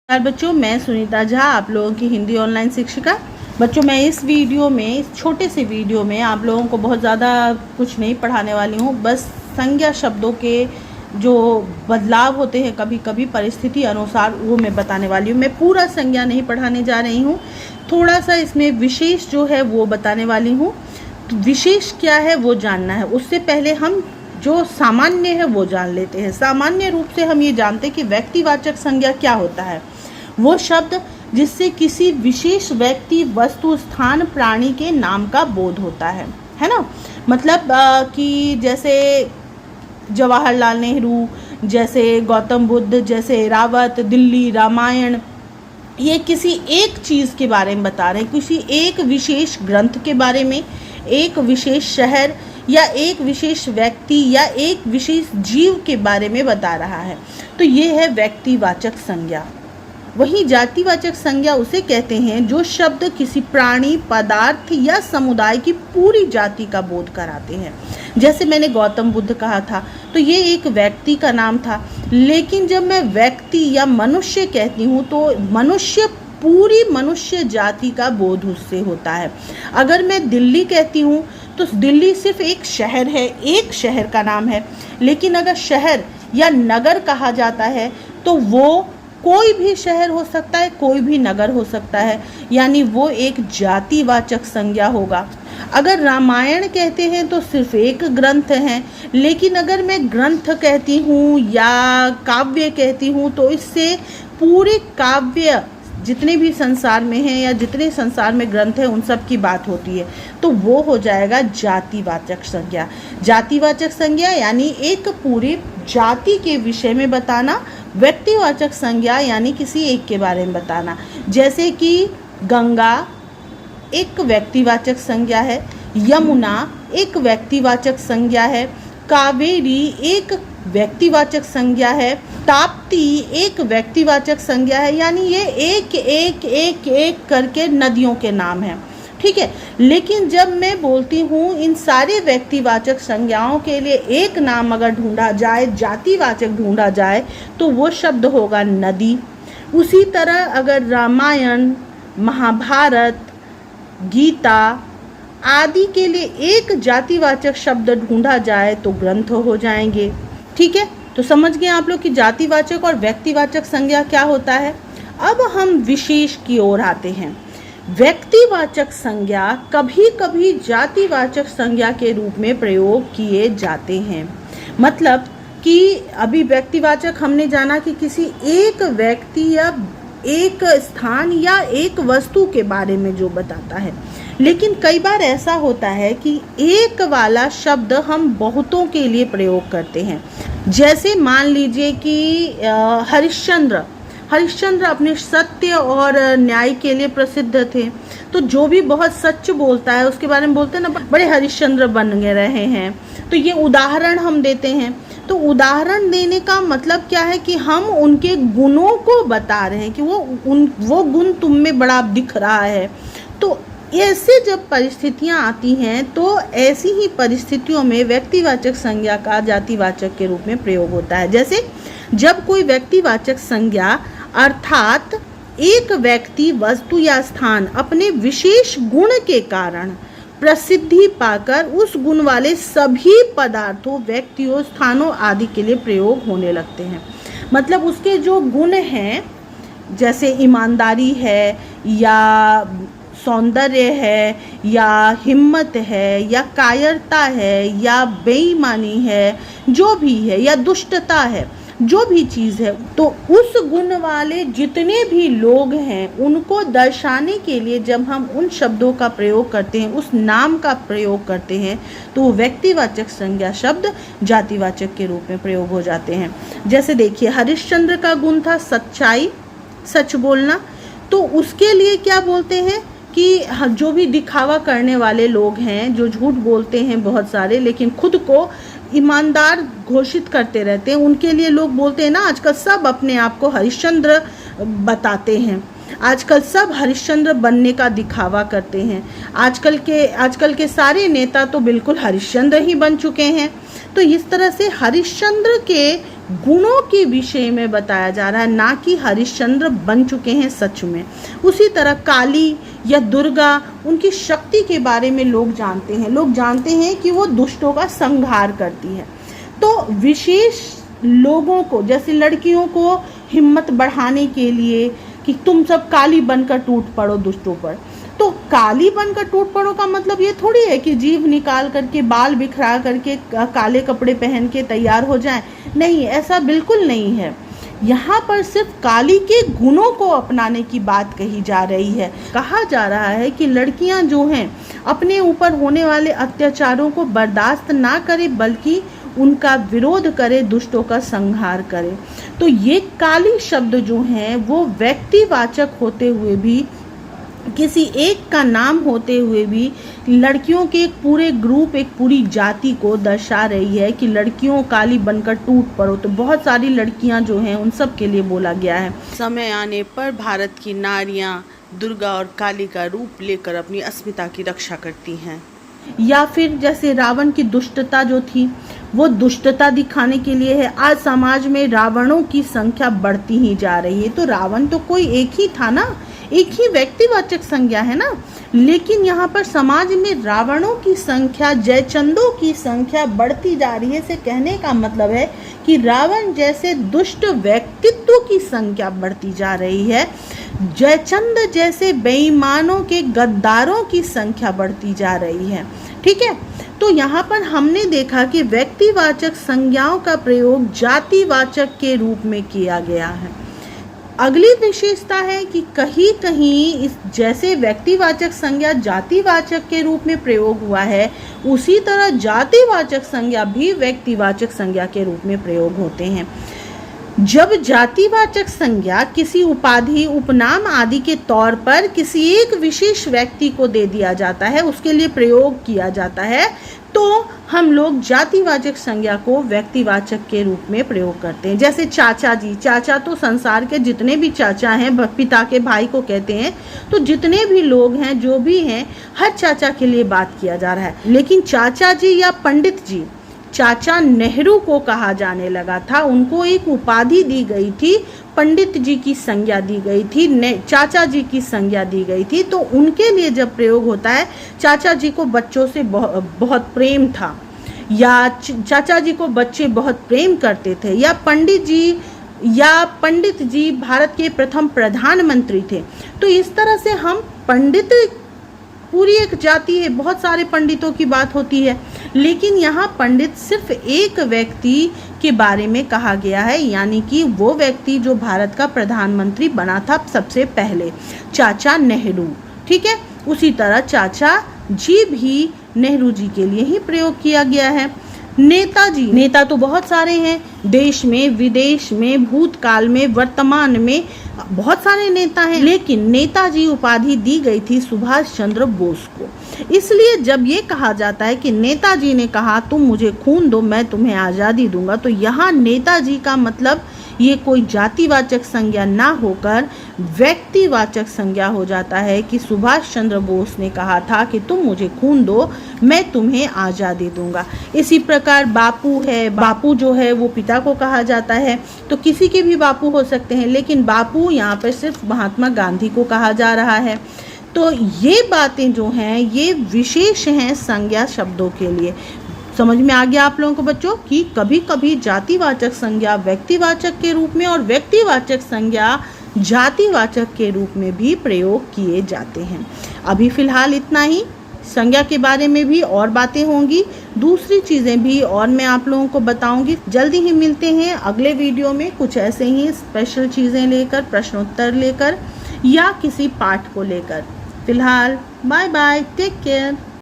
नमस्कार बच्चों, मैं सुनीता झा, आप लोगों की हिंदी ऑनलाइन शिक्षिका। बच्चों, मैं इस वीडियो में, इस छोटे से वीडियो में आप लोगों को बहुत ज़्यादा कुछ नहीं पढ़ाने वाली हूँ। बस संज्ञा शब्दों के जो बदलाव होते हैं कभी कभी परिस्थिति अनुसार, वो मैं बताने वाली हूँ। मैं पूरा संज्ञा नहीं पढ़ाने जा रही हूँ, थोड़ा सा इसमें विशेष जो है वो बताने वाली हूँ। तो विशेष क्या है वो जानना है, उससे पहले हम जो सामान्य है वो जान लेते हैं। सामान्य रूप से हम ये जानते हैं कि व्यक्तिवाचक संज्ञा क्या होता है। वो शब्द जिससे किसी विशेष व्यक्ति, वस्तु, स्थान, प्राणी के नाम का बोध होता है ना। मतलब कि जैसे जवाहरलाल नेहरू, जैसे गौतम बुद्ध, जैसे रावत, दिल्ली, रामायण, ये किसी एक चीज़ के बारे में बता रहे हैं, किसी एक विशेष ग्रंथ के बारे में, एक विशेष शहर या एक विशेष व्यक्ति या एक विशेष जीव के बारे में बता रहा है। तो ये है व्यक्तिवाचक संज्ञा। वहीं जातिवाचक संज्ञा उसे कहते हैं जो शब्द किसी प्राणी, पदार्थ या समुदाय की पूरी जाति का बोध कराते हैं। जैसे मैंने गौतम बुद्ध कहा था तो ये एक व्यक्ति का नाम था, लेकिन जब मैं व्यक्ति या मनुष्य कहती हूँ तो मनुष्य, पूरी मनुष्य जाति का बोध उससे होता है। अगर मैं दिल्ली कहती हूँ तो दिल्ली सिर्फ एक शहर है, एक शहर का नाम है। लेकिन अगर शहर या नगर कहा जाता है तो वो कोई भी शहर हो सकता है, कोई भी नगर हो सकता है, यानी वो एक जातिवाचक संज्ञा होगा। अगर रामायण कहते हैं तो सिर्फ एक ग्रंथ है, लेकिन अगर मैं ग्रंथ कहती हूँ या काव्य कहती हूँ तो इससे पूरे काव्य जितने भी संसार में हैं या जितने संसार में ग्रंथ हैं उन सब की बात होती है, तो वो हो जाएगा जातिवाचक संज्ञा। जातिवाचक संज्ञा यानी एक पूरी जाति के विषय में बताना। व्यक्तिवाचक संज्ञा यानी किसी एक के बारे में बताना। जैसे कि गंगा एक व्यक्तिवाचक संज्ञा है, यमुना एक व्यक्तिवाचक संज्ञा है, कावेरी एक व्यक्तिवाचक संज्ञा है, ताप्ती एक व्यक्तिवाचक संज्ञा है। यानी ये एक एक एक एक करके नदियों के नाम हैं, ठीक है। लेकिन जब मैं बोलती हूँ इन सारे व्यक्तिवाचक संज्ञाओं के लिए एक नाम अगर ढूंढा जाए, जातिवाचक ढूंढा जाए, तो वो शब्द होगा नदी। उसी तरह अगर रामायण, महाभारत, गीता आदि के लिए एक जातिवाचक शब्द ढूंढा जाए तो ग्रंथ हो जाएंगे, ठीक है। तो समझ गए आप लोग कि जातिवाचक और व्यक्तिवाचक संज्ञा क्या होता है। अब हम विशेष की ओर आते हैं। व्यक्तिवाचक संज्ञा कभी कभी जातिवाचक संज्ञा के रूप में प्रयोग किए जाते हैं। मतलब कि अभी व्यक्तिवाचक हमने जाना कि किसी एक व्यक्ति या एक स्थान या एक वस्तु के बारे में जो बताता है, लेकिन कई बार ऐसा होता है कि एक वाला शब्द हम बहुतों के लिए प्रयोग करते हैं। जैसे मान लीजिए कि हरिश्चंद्र अपने सत्य और न्याय के लिए प्रसिद्ध थे, तो जो भी बहुत सच बोलता है उसके बारे में बोलते हैं ना, बड़े हरिश्चंद्र बन रहे हैं। तो ये उदाहरण हम देते हैं। तो उदाहरण देने का मतलब क्या है कि हम उनके गुणों को बता रहे हैं कि वो गुण तुम में बड़ा दिख रहा है। तो ऐसे जब परिस्थितियां आती हैं तो ऐसी ही परिस्थितियों में व्यक्तिवाचक संज्ञा का जातिवाचक के रूप में प्रयोग होता है। जैसे जब कोई व्यक्तिवाचक संज्ञा अर्थात एक व्यक्ति, वस्तु या स्थान अपने विशेष गुण के कारण प्रसिद्धि पाकर उस गुण वाले सभी पदार्थों, व्यक्तियों, स्थानों आदि के लिए प्रयोग होने लगते हैं। मतलब उसके जो गुण हैं, जैसे ईमानदारी है या सौंदर्य है या हिम्मत है या कायरता है या बेईमानी है, जो भी है, या दुष्टता है, जो भी चीज़ है, तो उस गुण वाले जितने भी लोग हैं उनको दर्शाने के लिए जब हम उन शब्दों का प्रयोग करते हैं, उस नाम का प्रयोग करते हैं, तो वो व्यक्तिवाचक संज्ञा शब्द जातिवाचक के रूप में प्रयोग हो जाते हैं। जैसे देखिए, हरिश्चंद्र का गुण था सच्चाई, सच बोलना। तो उसके लिए क्या बोलते हैं कि जो भी दिखावा करने वाले लोग हैं, जो झूठ बोलते हैं बहुत सारे, लेकिन खुद को ईमानदार घोषित करते रहते हैं, उनके लिए लोग बोलते हैं ना, आजकल सब अपने आप को हरिश्चंद्र बताते हैं, आजकल सब हरिश्चंद्र बनने का दिखावा करते हैं। आजकल के सारे नेता तो बिल्कुल हरिश्चंद्र ही बन चुके हैं। तो इस तरह से हरिश्चंद्र के गुणों के विषय में बताया जा रहा है, ना कि हरिश्चंद्र बन चुके हैं सच में। उसी तरह काली या दुर्गा, उनकी शक्ति के बारे में लोग जानते हैं। लोग जानते हैं कि वो दुष्टों का संहार करती है। तो विशेष लोगों को, जैसे लड़कियों को हिम्मत बढ़ाने के लिए कि तुम सब काली बनकर टूट पड़ो दुष्टों पर। तो काली बनकर टूट पड़ो का मतलब ये थोड़ी है कि जीभ निकाल करके, बाल बिखरा करके, काले कपड़े पहन के तैयार हो जाएं। नहीं, ऐसा बिल्कुल नहीं है। यहाँ पर सिर्फ काली के गुणों को अपनाने की बात कही जा रही है। कहा जा रहा है कि लड़कियां जो हैं अपने ऊपर होने वाले अत्याचारों को बर्दाश्त ना करें, बल्कि उनका विरोध करे, दुष्टों का संहार करे। तो ये काली शब्द जो हैं वो व्यक्तिवाचक होते हुए भी, किसी एक का नाम होते हुए भी, लड़कियों के एक पूरे ग्रुप, एक पूरी जाति को दर्शा रही है कि लड़कियों काली बनकर टूट पड़ो। तो बहुत सारी लड़कियां जो हैं उन सब के लिए बोला गया है। समय आने पर भारत की नारियां दुर्गा और काली का रूप लेकर अपनी अस्मिता की रक्षा करती हैं। या फिर जैसे रावण की दुष्टता जो थी, वो दुष्टता दिखाने के लिए है। आज समाज में रावणों की संख्या बढ़ती ही जा रही है। तो रावण तो कोई एक ही था ना, एक ही व्यक्तिवाचक संज्ञा है ना। लेकिन यहाँ पर समाज में रावणों की संख्या, जयचंदों की संख्या बढ़ती जा रही है। इसे कहने का मतलब है कि रावण जैसे दुष्ट व्यक्तित्व की संख्या बढ़ती जा रही है। जयचंद जैसे बेईमानों के, गद्दारों की संख्या बढ़ती जा रही है। ठीक है, तो यहाँ पर हमने देखा कि व्यक्तिवाचक संज्ञाओं का प्रयोग जातिवाचक के रूप में किया गया है। अगली विशेषता है कि कहीं कहीं इस जैसे व्यक्तिवाचक संज्ञा जातिवाचक के रूप में प्रयोग हुआ है, उसी तरह जातिवाचक संज्ञा भी व्यक्तिवाचक संज्ञा के रूप में प्रयोग होते हैं। जब जातिवाचक संज्ञा किसी उपाधि, उपनाम आदि के तौर पर किसी एक विशेष व्यक्ति को दे दिया जाता है, उसके लिए प्रयोग किया जाता है, तो हम लोग जातिवाचक संज्ञा को व्यक्तिवाचक के रूप में प्रयोग करते हैं। जैसे चाचा जी, चाचा तो संसार के जितने भी चाचा हैं, पिता के भाई को कहते हैं। तो जितने भी लोग हैं, जो भी हैं, हर चाचा के लिए बात किया जा रहा है। लेकिन चाचा जी या पंडित जी, चाचा नेहरू को कहा जाने लगा था। उनको एक उपाधि दी गई थी, पंडित जी की संज्ञा दी गई थी, चाचा जी की संज्ञा दी गई थी। तो उनके लिए जब प्रयोग होता है, चाचा जी को बच्चों से बहुत प्रेम था, या चाचा जी को बच्चे बहुत प्रेम करते थे, या पंडित जी भारत के प्रथम प्रधानमंत्री थे। तो इस तरह से हम पंडित, पूरी एक जाति है, बहुत सारे पंडितों की बात होती है। लेकिन यहाँ पंडित सिर्फ एक व्यक्ति के बारे में कहा गया है, यानी कि वो व्यक्ति जो भारत का प्रधानमंत्री बना था सबसे पहले, चाचा नेहरू। ठीक है, उसी तरह चाचा जी भी नेहरू जी के लिए ही प्रयोग किया गया है। नेताजी, नेता तो बहुत सारे हैं, देश में, विदेश में, भूतकाल में, वर्तमान में बहुत सारे नेता हैं। लेकिन नेताजी उपाधि दी गई थी सुभाष चंद्र बोस को। इसलिए जब ये कहा जाता है कि नेताजी ने कहा तुम मुझे खून दो, मैं तुम्हें आज़ादी दूंगा, तो यहाँ नेताजी का मतलब ये कोई जातिवाचक संज्ञा ना होकर व्यक्तिवाचक संज्ञा हो जाता है कि सुभाष चंद्र बोस ने कहा था कि तुम मुझे खून दो, मैं तुम्हें आज़ादी दूंगा। इसी प्रकार बापू है, बापू जो है वो पिता को कहा जाता है। तो किसी के भी बापू हो सकते हैं, लेकिन बापू यहाँ पर सिर्फ महात्मा गांधी को कहा जा रहा है। तो ये बातें जो हैं ये विशेष हैं संज्ञा शब्दों के लिए। समझ में आ गया आप लोगों को बच्चों कि कभी कभी जातिवाचक संज्ञा व्यक्तिवाचक के रूप में और व्यक्तिवाचक संज्ञा जातिवाचक के रूप में भी प्रयोग किए जाते हैं। अभी फिलहाल इतना ही। संज्ञा के बारे में भी और बातें होंगी, दूसरी चीज़ें भी और मैं आप लोगों को बताऊंगी। जल्दी ही मिलते हैं अगले वीडियो में कुछ ऐसे ही स्पेशल चीज़ें लेकर, प्रश्नोत्तर लेकर या किसी पाठ को लेकर। फिलहाल बाय बाय, टेक केयर।